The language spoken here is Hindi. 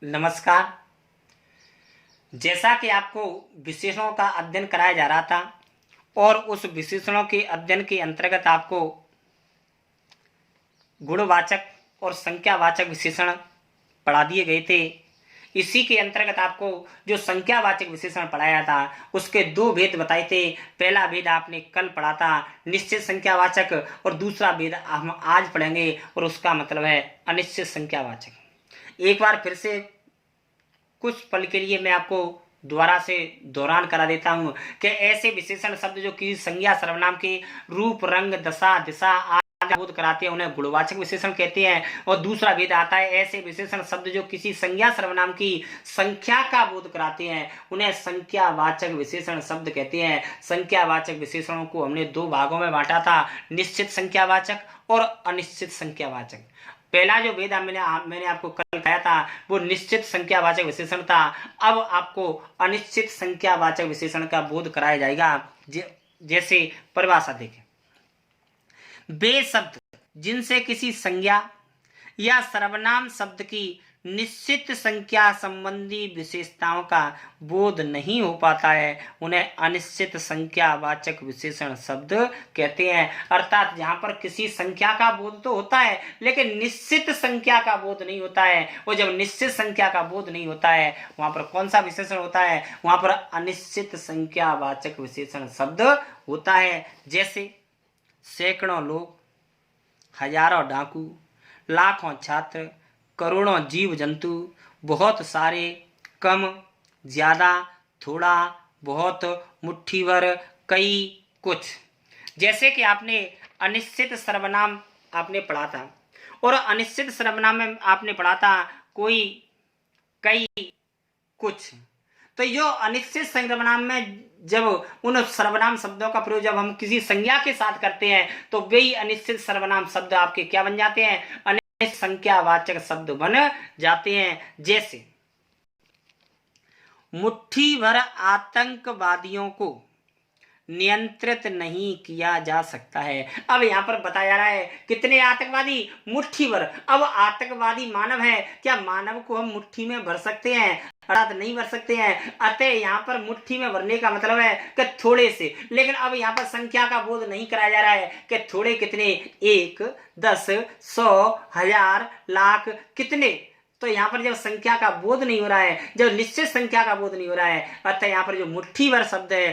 नमस्कार। जैसा कि आपको विशेषणों का अध्ययन कराया जा रहा था और उस विशेषणों के अध्ययन के अंतर्गत आपको गुणवाचक और संख्यावाचक विशेषण पढ़ा दिए गए थे। इसी के अंतर्गत आपको जो संख्यावाचक विशेषण पढ़ाया था उसके दो भेद बताए थे। पहला भेद आपने कल पढ़ा था निश्चित संख्यावाचक और दूसरा भेद हम आज पढ़ेंगे और उसका मतलब है अनिश्चित संख्यावाचक। एक बार फिर से कुछ पल के लिए मैं आपको दोबारा से दोहरान करा देता हूं कि ऐसे विशेषण शब्द जो किसी संज्ञा सर्वनाम के रूप, रंग, दशा, दिशा आदि बोध कराते हैं उन्हें गुणवाचक विशेषण कहते हैं। और दूसरा भेद आता है ऐसे विशेषण शब्द जो किसी संज्ञा सर्वनाम की संख्या का बोध कराते हैं उन्हें संख्यावाचक विशेषण शब्द कहते हैं। संख्यावाचक विशेषणों को हमने दो भागों में बांटा था, निश्चित संख्यावाचक और अनिश्चित संख्यावाचक। पहला जो भेद मैंने आपको कल बताया था वो निश्चित संख्यावाचक विशेषण था। अब आपको अनिश्चित संख्यावाचक विशेषण का बोध कराया जाएगा। जैसे परिभाषा देखें, वे शब्द जिनसे किसी संज्ञा या सर्वनाम शब्द की निश्चित संख्या संबंधी विशेषताओं का बोध नहीं हो पाता है उन्हें अनिश्चित संख्यावाचक विशेषण शब्द कहते हैं। अर्थात जहां पर किसी संख्या का बोध तो होता है लेकिन निश्चित संख्या का बोध नहीं होता है, और जब निश्चित संख्या का बोध नहीं होता है वहां पर कौन सा विशेषण होता है? वहां पर अनिश्चित संख्यावाचक विशेषण शब्द होता है। जैसे सैकड़ों लोग, हजारों डाकू, लाखों छात्र, करोड़ों जीव जंतु, बहुत सारे, कम, ज्यादा, थोड़ा, बहुत, मुट्ठी भर, कई, कुछ। जैसे कि आपने अनिश्चित सर्वनाम आपने पढ़ा था और अनिश्चित सर्वनाम में आपने पढ़ा था कोई, कई, कुछ। तो जो अनिश्चित सर्वनाम में जब उन सर्वनाम शब्दों का प्रयोग जब हम किसी संज्ञा के साथ करते हैं तो वे ही अनिश्चित सर्वनाम शब्द आपके क्या बन जाते हैं? अनिश्चित संख्यावाचक शब्द बन जाते हैं। जैसे मुट्ठी भर आतंकवादियों को नियंत्रित नहीं किया जा सकता है। अब यहाँ पर बताया जा रहा है कितने आतंकवादी? मुट्ठी भर। अब आतंकवादी मानव है, क्या मानव को हम मुट्ठी में भर सकते हैं? अर्थात नहीं भर सकते हैं। अतः यहाँ पर मुट्ठी में भरने का मतलब है कि थोड़े से। लेकिन अब यहाँ पर संख्या का बोध नहीं कराया जा रहा है कि थोड़े कितने, 1, 10, 100, 1000, लाख, कितने। तो यहाँ पर जब संख्या का बोध नहीं हो रहा है, जब निश्चित संख्या का बोध नहीं हो रहा है, अतः यहाँ पर जो मुट्ठी भर शब्द है